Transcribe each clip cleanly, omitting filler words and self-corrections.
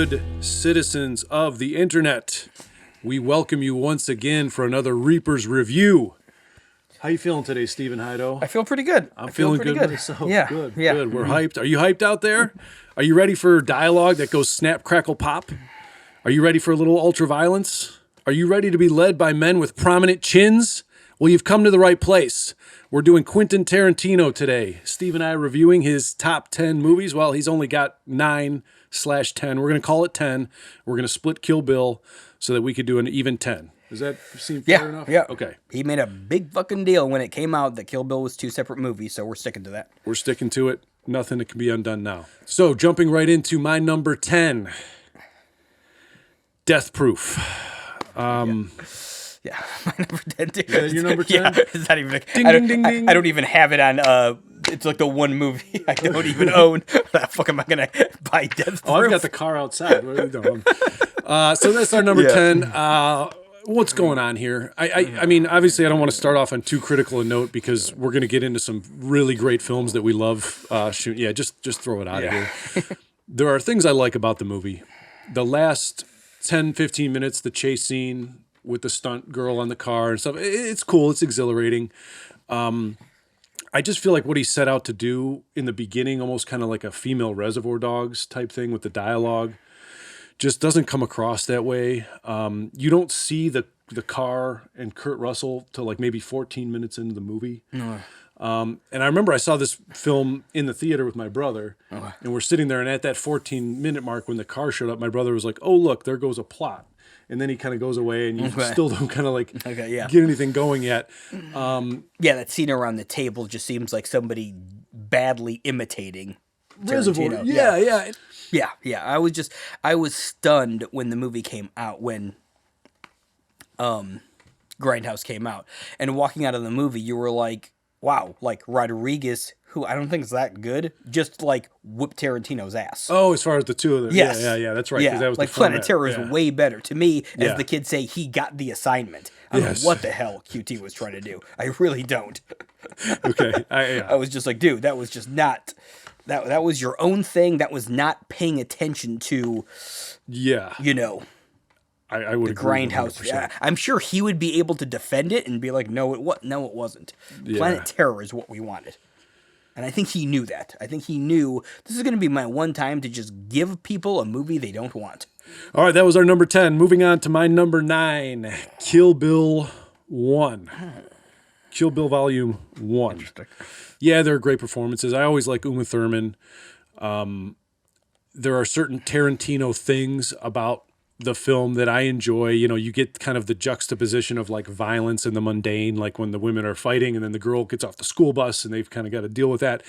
good citizens of the internet, we welcome you once again for another Reaper's Review. How you feeling today, Stephen Hido? I feel pretty good. I'm feeling pretty good myself. Yeah, Good. We're Mm-hmm. hyped. Are you hyped out there? Are you ready for dialogue that goes snap, crackle, pop? Are you ready for a little ultra-violence? Are you ready to be led by men with prominent chins? Well, you've come to the right place. We're doing Quentin Tarantino today. Steve and I are reviewing his top 10 movies. Well, he's only got 9/10. We're going to call it 10. We're going to split Kill Bill so that we could do an even 10. Does that seem fair enough? Yeah. Okay. He made a big fucking deal when it came out that Kill Bill was 2 separate movies, so we're sticking to that. We're sticking to it. Nothing that can be undone now. So, jumping right into my number 10. Death Proof. Yeah, my number 10 too. Is that your number 10? Yeah, it's not even. Ding, I don't, ding, ding, ding. I don't even have it on. It's like the one movie I don't even own. How the fuck am I gonna buy Death Proof? Oh, I've got the car outside. What are we doing? So that's our number 10. What's going on here? I mean, obviously, I don't want to start off on too critical a note because we're going to get into some really great films that we love. Just throw it out of here. There are things I like about the movie. The last 10, 15 minutes, the chase scene with the stunt girl on the car and stuff, it's cool. It's exhilarating. I just feel like what he set out to do in the beginning, almost kind of like a female Reservoir Dogs type thing with the dialogue, just doesn't come across that way. You don't see the car and Kurt Russell till like maybe 14 minutes into the movie. And I remember I saw this film in the theater with my brother, and we're sitting there, and at that 14-minute mark when the car showed up, my brother was like, "Oh, look, there goes a plot." And then he kind of goes away, and you still don't kind of like get anything going yet. That scene around the table just seems like somebody badly imitating Reservoir. Tarantino. Yeah. I was stunned when the movie came out, when Grindhouse came out, and walking out of the movie, you were like, wow, like Rodriguez, who I don't think is that good, just like whipped Tarantino's ass. Oh, as far as the two of them. Yes. Yeah, that's right. Yeah, That was like the Planet format. Terror is way better. To me, as Yeah. the kids say, he got the assignment. I don't know what the hell QT was trying to do. I really don't. Okay. I was just like, dude, that was just not... That was your own thing. That was not paying attention to, I would the agree. Grindhouse. 100%. I'm sure he would be able to defend it and be like, no, it wasn't. Yeah. Planet Terror is what we wanted. And I think he knew that. I think he knew this is going to be my one time to just give people a movie they don't want. All right, that was our number 10. Moving on to my number 9, Kill Bill 1. Kill Bill Volume 1. Interesting. Yeah, there are great performances. I always like Uma Thurman. There are certain Tarantino things about the film that I enjoy. You know, you get kind of the juxtaposition of like violence and the mundane, like when the women are fighting and then the girl gets off the school bus and they've kind of got to deal with that.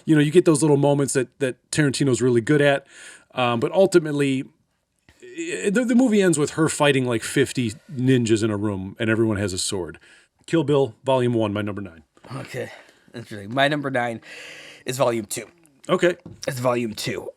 You know, you get those little moments that Tarantino's really good at. But ultimately, the movie ends with her fighting like 50 ninjas in a room and everyone has a sword. Kill Bill Volume 1, my number 9. Okay. Interesting. My number 9 is Volume 2. Okay. It's Volume 2.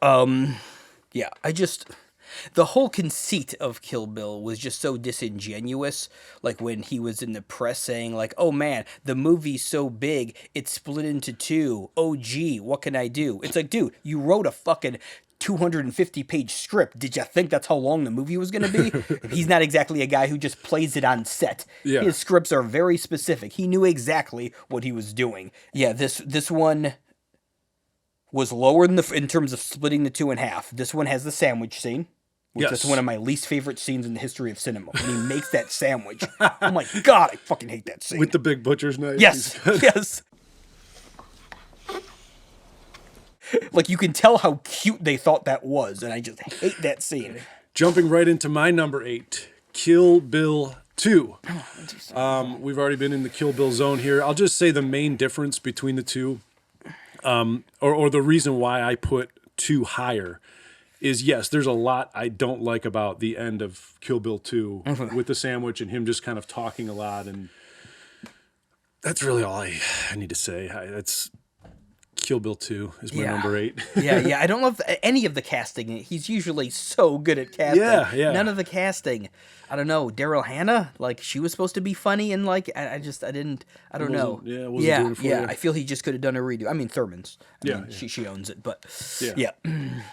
The whole conceit of Kill Bill was just so disingenuous. Like when he was in the press saying like, oh man, the movie's so big, it's split into 2. Oh gee, what can I do? It's like, dude, you wrote a fucking 250-page script. Did you think that's how long the movie was going to be? He's not exactly a guy who just plays it on set. Yeah. His scripts are very specific. He knew exactly what he was doing. Yeah, this one was lower in terms of splitting the 2 in half. This one has the sandwich scene, which is one of my least favorite scenes in the history of cinema. When he makes that sandwich, oh my god, I fucking hate that scene. With the big butcher's knife. Yes. Like, you can tell how cute they thought that was, and I just hate that scene. Jumping right into my number 8, Kill Bill 2. We've already been in the Kill Bill zone here. I'll just say the main difference between the two, or the reason why I put 2 higher, is yes, there's a lot I don't like about the end of Kill Bill 2 with the sandwich and him just kind of talking a lot, and that's really all I need to say. Kill Bill 2 is my number 8. yeah. I don't love any of the casting. He's usually so good at casting. Yeah. None of the casting. I don't know. Daryl Hannah, like she was supposed to be funny, and like I don't know. Yeah, it wasn't doing it for you. I feel he just could have done a redo. I mean, Thurman's. I mean, she owns it, but yeah.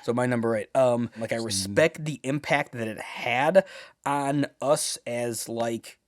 So my number 8. Like I respect the impact that it had on us as like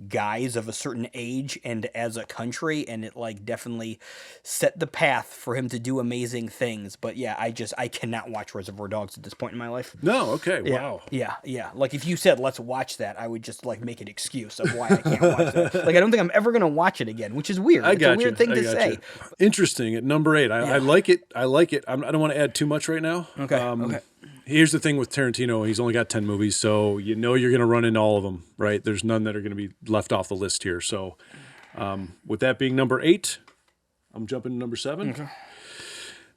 guys of a certain age and as a country, and it like definitely set the path for him to do amazing things. But yeah, I cannot watch Reservoir Dogs at this point in my life. No, okay, Yeah, wow. yeah. Like if you said let's watch that, I would just like make an excuse of why I can't watch that. Like I don't think I'm ever gonna watch it again, which is weird. It's a weird thing to say. Interesting. At number 8, I like it. I don't want to add too much right now. Okay. Here's the thing with Tarantino. He's only got 10 movies, so you know you're going to run into all of them, right? There's none that are going to be left off the list here. So with that being number 8, I'm jumping to number 7. Okay.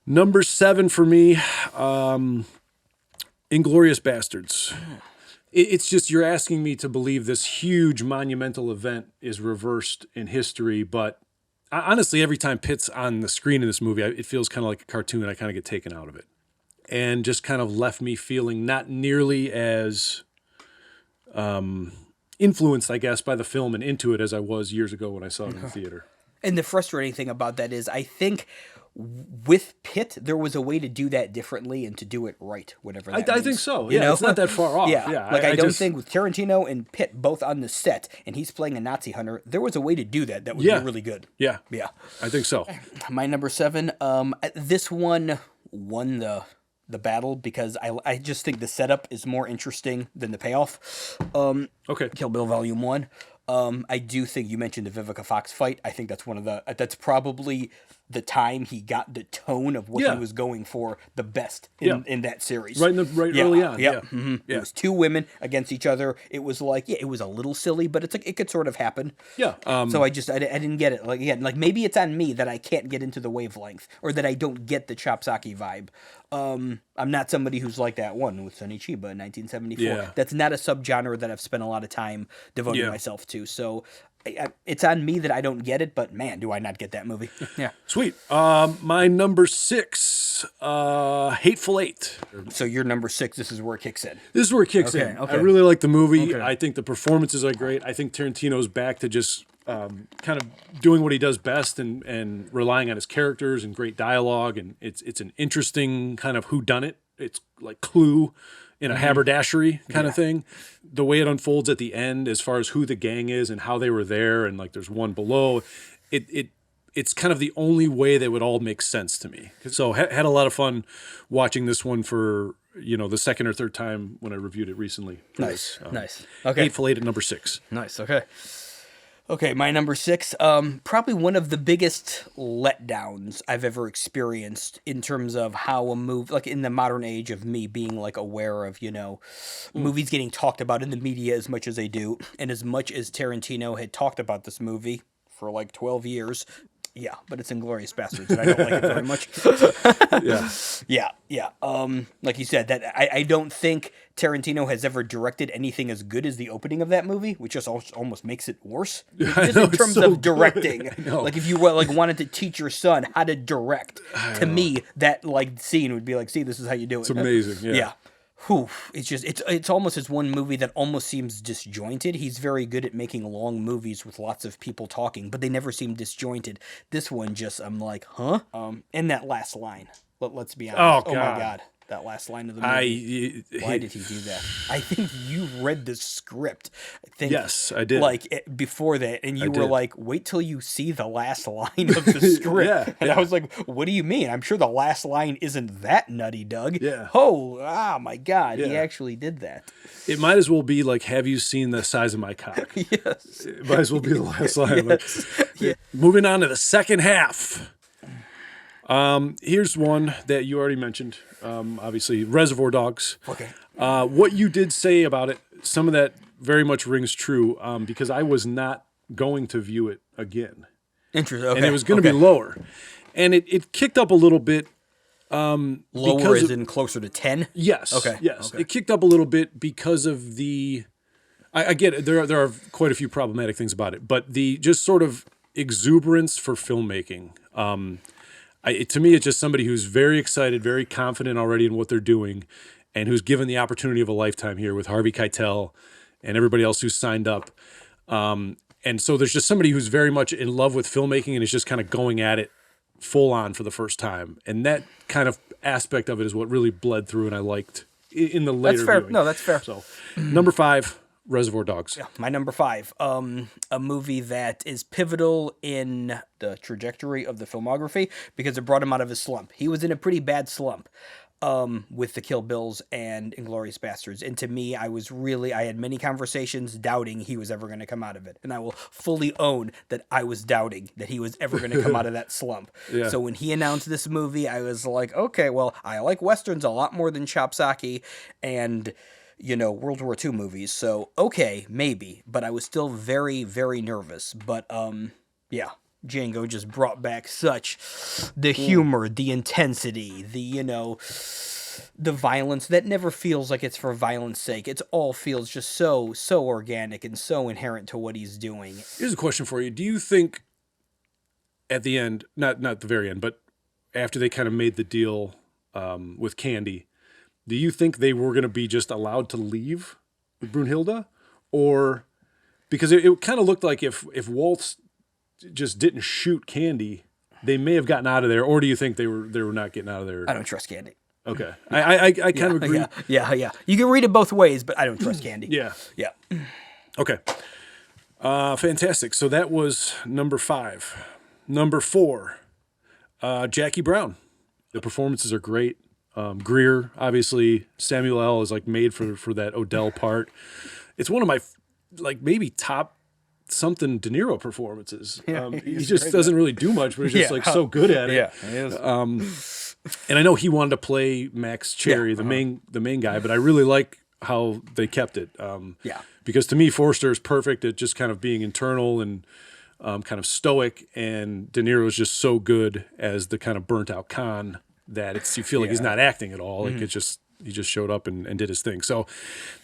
Number 7 for me, Inglourious Bastards. It's just you're asking me to believe this huge monumental event is reversed in history, but honestly, every time Pitt's on the screen in this movie, it feels kind of like a cartoon. I kind of get taken out of it. And just kind of left me feeling not nearly as influenced, I guess, by the film and into it as I was years ago when I saw it in the theater. And the frustrating thing about that is I think with Pitt, there was a way to do that differently and to do it right, whatever that I means. think so. You know? It's not that far off. Yeah. Like I don't think with Tarantino and Pitt both on the set and he's playing a Nazi hunter, there was a way to do that would be really good. Yeah. I think so. My number 7, this one won the battle because I just think the setup is more interesting than the payoff. Okay. Kill Bill Volume 1. I do think you mentioned the Vivica Fox fight. I think that's that's probably the time he got the tone of what he was going for the best in that series. Right early on. Yeah. Mm-hmm. It was 2 women against each other. It was like, it was a little silly, but it's like, it could sort of happen. Yeah. So I didn't get it. Like, again, like maybe it's on me that I can't get into the wavelength or that I don't get the Chopsaki vibe. I'm not somebody who's like that one with Sonny Chiba in 1974. Yeah. That's not a subgenre that I've spent a lot of time devoting myself to. So it's on me that I don't get it, but man, do I not get that movie. Yeah. Sweet. My number 6, Hateful Eight. So your number 6, this is where it kicks in. This is where it kicks in. Okay. I really like the movie. Okay. I think the performances are great. I think Tarantino's back to just kind of doing what he does best and relying on his characters and great dialogue. And it's an interesting kind of whodunit. It's like Clue in a haberdashery kind of thing. The way it unfolds at the end as far as who the gang is and how they were there and like there's one below, it's kind of the only way that would all make sense to me. So had a lot of fun watching this one for, the second or third time when I reviewed it recently. Nice. Okay. Hateful Eight at number 6. Nice. Okay, my number 6, probably one of the biggest letdowns I've ever experienced in terms of how a movie, like in the modern age of me being like aware of, movies getting talked about in the media as much as they do, and as much as Tarantino had talked about this movie for like 12 years. Yeah, but it's Inglourious Bastards, and I don't like it very much. Yeah. Like you said, that I don't think Tarantino has ever directed anything as good as the opening of that movie, which just almost makes it worse. Just in terms of directing. Like if you wanted to teach your son how to direct, to me, that like scene would be like, see, this is how you do it. It's amazing. Yeah. Whew. It's almost as one movie that almost seems disjointed. He's very good at making long movies with lots of people talking, but they never seem disjointed. This one just, I'm like, huh? And that last line. Let's be honest. Oh my God. That last line of the movie. Why did he do that? I think you read the script. Yes, I did. Like before that, and you were like, "Wait till you see the last line of the script." I was like, "What do you mean? I'm sure the last line isn't that nutty, Doug." Yeah. Oh my God, he actually did that. It might as well be like, "Have you seen the size of my cock?" Yes. It might as well be the last line. Yes. Moving on to the second half. Here's one that you already mentioned. Obviously, Reservoir Dogs. Okay. What you did say about it, some of that very much rings true because I was not going to view it again. Interesting. Okay. And it was going to be lower. And it kicked up a little bit. Lower as in closer to 10? Yes. Okay. Yes. Okay. It kicked up a little bit because of the... I get it. There are quite a few problematic things about it. But the just sort of exuberance for filmmaking... To me, it's just somebody who's very excited, very confident already in what they're doing, and who's given the opportunity of a lifetime here with Harvey Keitel and everybody else who's signed up. And so there's just somebody who's very much in love with filmmaking and is just kind of going at it full on for the first time. And that kind of aspect of it is what really bled through and I liked in the later That's fair. viewing. No, that's fair. So number 5, Reservoir Dogs. Yeah, my number 5, a movie that is pivotal in the trajectory of the filmography because it brought him out of his slump. He was in a pretty bad slump with the Kill Bills and Inglourious Bastards. And to me, I had many conversations doubting he was ever going to come out of it. And I will fully own that I was doubting that he was ever going to come out of that slump. Yeah. So when he announced this movie, I was like, okay, well, I like Westerns a lot more than Chopsaki and World War II movies. So, okay, maybe. But I was still very, very nervous. But, yeah. Django just brought back such the humor, the intensity, the violence that never feels like it's for violence sake. It all feels just so organic and so inherent to what he's doing. Here's a question for you. Do you think at the end, not the very end, but after they kind of made the deal with Candy, do you think they were going to be just allowed to leave with Brunhilde? Or because it kind of looked like if Waltz just didn't shoot Candy, they may have gotten out of there. Or do you think they were not getting out of there? I don't trust Candy. Okay. I kind of agree. Yeah. You can read it both ways, but I don't trust Candy. Yeah. Yeah. Okay. Fantastic. So that was number 5. Number 4, Jackie Brown. The performances are great. Greer, obviously, Samuel L. is like made for that Odell part. It's one of my maybe top something De Niro performances. He just doesn't really do much, but he's just so good at it. Yeah, he is. And I know he wanted to play Max Cherry, the main guy, but I really like how they kept it. Because to me, Forster is perfect at just kind of being internal and kind of stoic, and De Niro is just so good as the kind of burnt out con that you feel like he's not acting at all. Like he just showed up and did his thing. So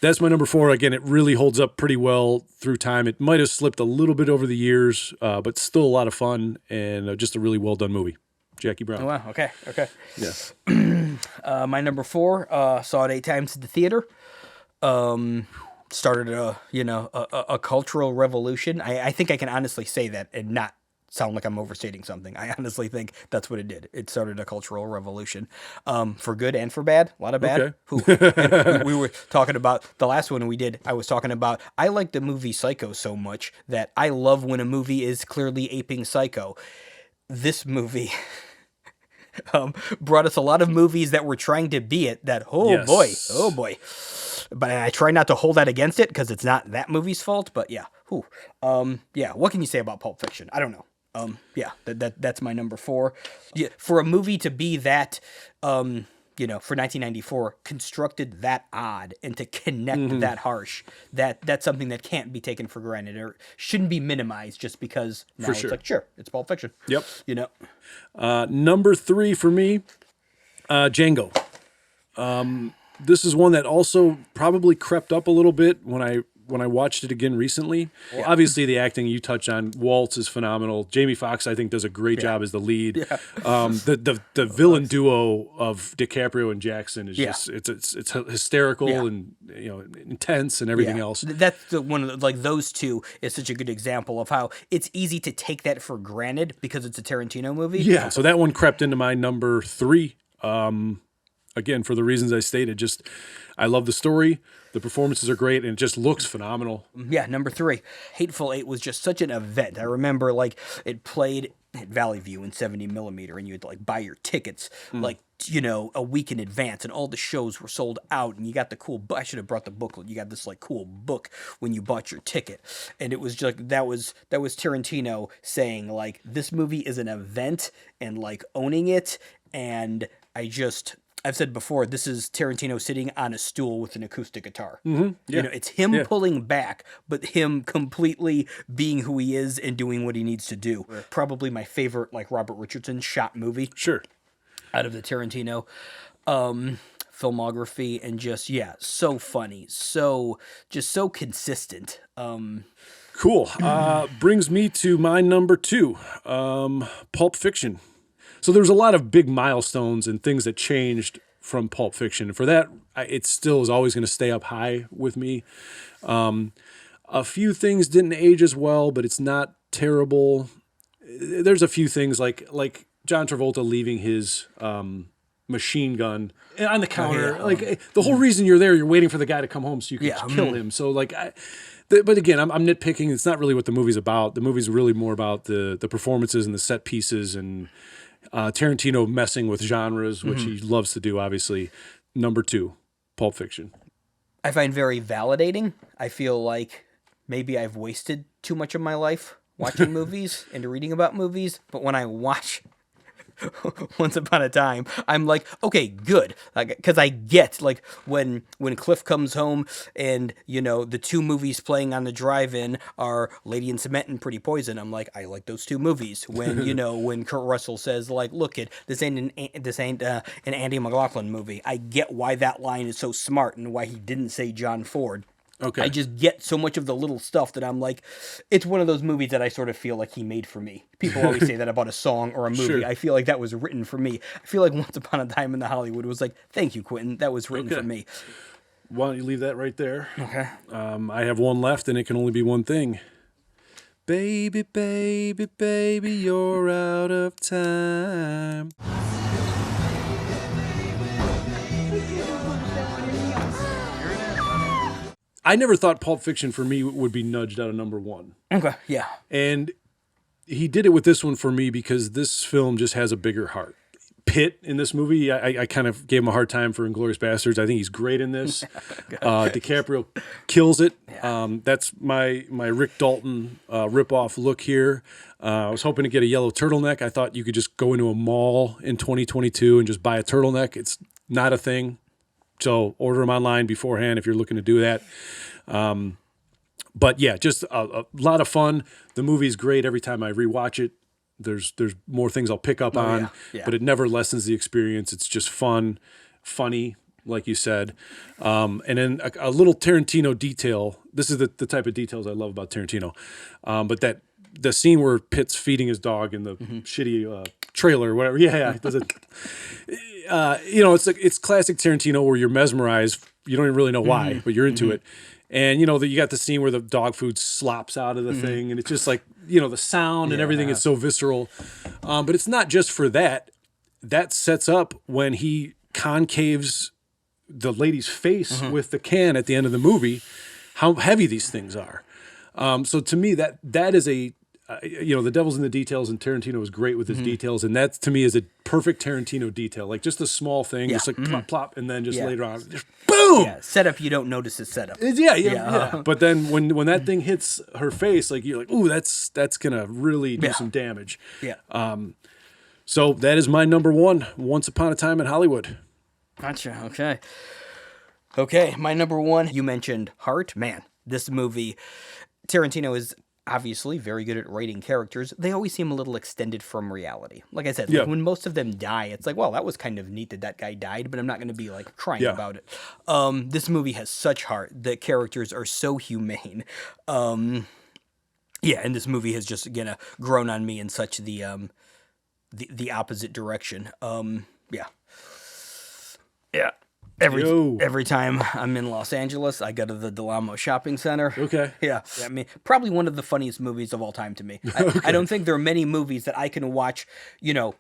that's my number 4. Again, it really holds up pretty well through time. It might have slipped a little bit over the years, but still a lot of fun and just a really well done movie. Jackie Brown. Oh, wow. Okay. Yeah. My number 4, saw it 8 times at the theater. Started a cultural revolution. I think I can honestly say that and not sound like I'm overstating something. I honestly think that's what it did. It started a cultural revolution, for good and for bad. A lot of bad. Okay. We were talking about the last one we did. I was talking about I like the movie Psycho so much that I love when a movie is clearly aping Psycho. This movie brought us a lot of movies that were trying to be it. Oh boy. But I try not to hold that against it because it's not that movie's fault. But yeah, what can you say about Pulp Fiction? I don't know. That's my number 4. Yeah, for a movie to be that, for 1994, constructed that odd and to connect that harsh, that's something that can't be taken for granted or shouldn't be minimized just because now it's like, sure, it's Pulp Fiction. Yep. Number 3 for me, Django. This is one that also probably crept up a little bit when I watched it again recently. Well, obviously the acting you touch on, Waltz is phenomenal. Jamie Foxx, I think, does a great job as the lead. Yeah. The villain duo of DiCaprio and Jackson is just it's hysterical and intense and everything else. That's one of those two is such a good example of how it's easy to take that for granted because it's a Tarantino movie. Yeah, so that one crept into my number 3. Again, for the reasons I stated, I love the story. The performances are great, and it just looks phenomenal. Yeah, number 3. Hateful Eight was just such an event. I remember, it played at Valley View in 70 millimeter, and you had to, buy your tickets, a week in advance, and all the shows were sold out, and you got the cool I should have brought the booklet. You got this, cool book when you bought your ticket. And it was just, that was Tarantino saying, this movie is an event, and, owning it, and I've said before, this is Tarantino sitting on a stool with an acoustic guitar. Mm-hmm. Yeah. It's him pulling back, but him completely being who he is and doing what he needs to do. Right. Probably my favorite, Robert Richardson shot movie. Sure. Out of the Tarantino filmography, and so funny, so consistent. Cool. Brings me to my number 2, Pulp Fiction. So there's a lot of big milestones and things that changed from Pulp Fiction. And for that, it still is always going to stay up high with me. A few things didn't age as well, but it's not terrible. There's a few things like John Travolta leaving his machine gun on the counter. Like the whole reason you're there, you're waiting for the guy to come home so you can kill him. So like, but again, I'm nitpicking. It's not really what the movie's about. The movie's really more about the performances and the set pieces and Tarantino messing with genres, which he loves to do, obviously. Number 2, Pulp Fiction. I find very validating. I feel like maybe I've wasted too much of my life watching movies and reading about movies, but when I watch Once Upon a Time, I'm like, okay, good, because I get like when Cliff comes home and the 2 movies playing on the drive-in are Lady in Cement and Pretty Poison. I'm like, I like those 2 movies. When when Kurt Russell says like, look, kid, this ain't an Andy McLaughlin movie. I get why that line is so smart and why he didn't say John Ford. Okay. I just get so much of the little stuff that I'm like, it's one of those movies that I sort of feel like he made for me. People always say that about a song or a movie. Sure. I feel like that was written for me. I feel like Once Upon a Time in the Hollywood was like, thank you, Quentin. That was written for me. Why don't you leave that right there? Okay. I have one left, and it can only be one thing. Baby, baby, baby, you're out of time. I never thought Pulp Fiction for me would be nudged out of number 1. Okay, yeah. And he did it with this one for me because this film just has a bigger heart. Pitt in this movie, I kind of gave him a hard time for Inglourious Bastards. I think he's great in this. DiCaprio kills it. Yeah. That's my Rick Dalton ripoff look here. I was hoping to get a yellow turtleneck. I thought you could just go into a mall in 2022 and just buy a turtleneck. It's not a thing. So order them online beforehand if you're looking to do that. But yeah, just a lot of fun. The movie's great every time I rewatch it. There's more things I'll pick up on, but it never lessens the experience. It's just fun, funny, like you said. And then a little Tarantino detail. This is the type of details I love about Tarantino. But that the scene where Pitt's feeding his dog in the shitty trailer or whatever. Yeah, does it. It's classic Tarantino where you're mesmerized. You don't even really know why, but you're into it. And you got the scene where the dog food slops out of the thing, and it's just like the sound and everything is so visceral. But it's not just for that. That sets up when he concaves the lady's face with the can at the end of the movie, how heavy these things are. So to me, that is a the devil's in the details, and Tarantino is great with his details, and that to me is a perfect Tarantino detail, like just a small thing, just like plop, plop, and then just later on, just boom. Yeah, setup you don't notice is setup. Yeah. But then when that thing hits her face, like you're like, ooh, that's gonna really do some damage. Yeah. So that is my number 1, Once Upon a Time in Hollywood. Gotcha. Okay, my number 1. You mentioned heart. Man, this movie, Tarantino is obviously very good at writing characters. They always seem a little extended from reality. Like I said, when most of them die, it's like, well, that was kind of neat that guy died, but I'm not going to be like crying about it. This movie has such heart. The characters are so humane. And this movie has just grown on me in such the opposite direction. Every time I'm in Los Angeles, I go to the Del Amo Shopping Center. Okay. Yeah. I mean, probably one of the funniest movies of all time to me. I don't think there are many movies that I can watch,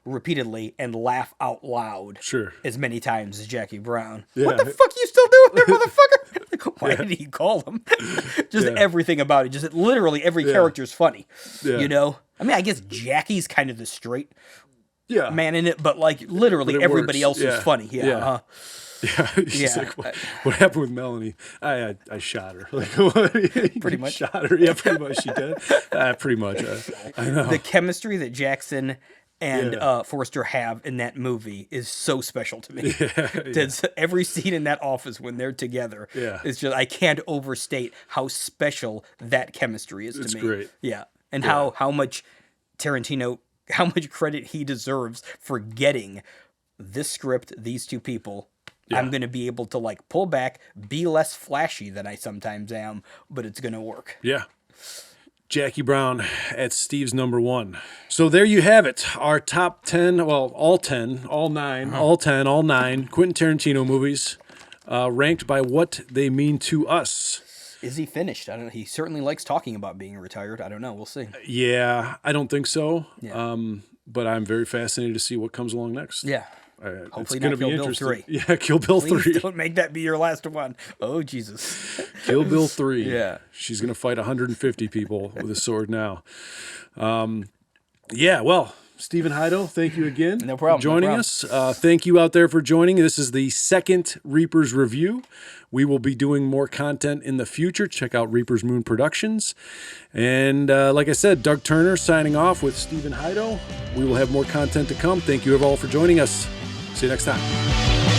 repeatedly and laugh out loud as many times as Jackie Brown. Yeah. What the fuck are you still doing there, motherfucker? Like, why did he call him? Just everything about it. Just literally every character's funny. Yeah. I mean, I guess Jackie's kind of the straight man in it, but like literally everybody else is funny. Yeah. She's like, what happened with Melanie? I shot her. Like, what? Pretty much. Shot her? Yeah, pretty much. She did. Pretty much. I know. The chemistry that Jackson and Forrester have in that movie is so special to me. Every scene in that office when they're together, it's just I can't overstate how special that chemistry is to me. It's great. Yeah, and how much Tarantino, how much credit he deserves for getting this script, these 2 people. I'm going to be able to like pull back, be less flashy than I sometimes am, but it's going to work. Yeah. Jackie Brown at Steve's number 1. So there you have it. Our top 10, well, all 10, all 9, all 10, all 9 Quentin Tarantino movies ranked by what they mean to us. Is he finished? I don't know. He certainly likes talking about being retired. I don't know. We'll see. Yeah, I don't think so. Yeah. But I'm very fascinated to see what comes along next. Yeah. it's Hopefully gonna not Kill be Bill interesting. 3. Yeah, Kill Bill Please 3. don't make that be your last one. Oh, Jesus. Kill Bill 3. Yeah. She's going to fight 150 people with a sword now. Yeah, well, Stephen Hido, thank you again No problem, for joining us. Thank you out there for joining. This is the second Reaper's Review. We will be doing more content in the future. Check out Reaper's Moon Productions. And like I said, Doug Turner signing off with Stephen Hido. We will have more content to come. Thank you all for joining us. See you next time.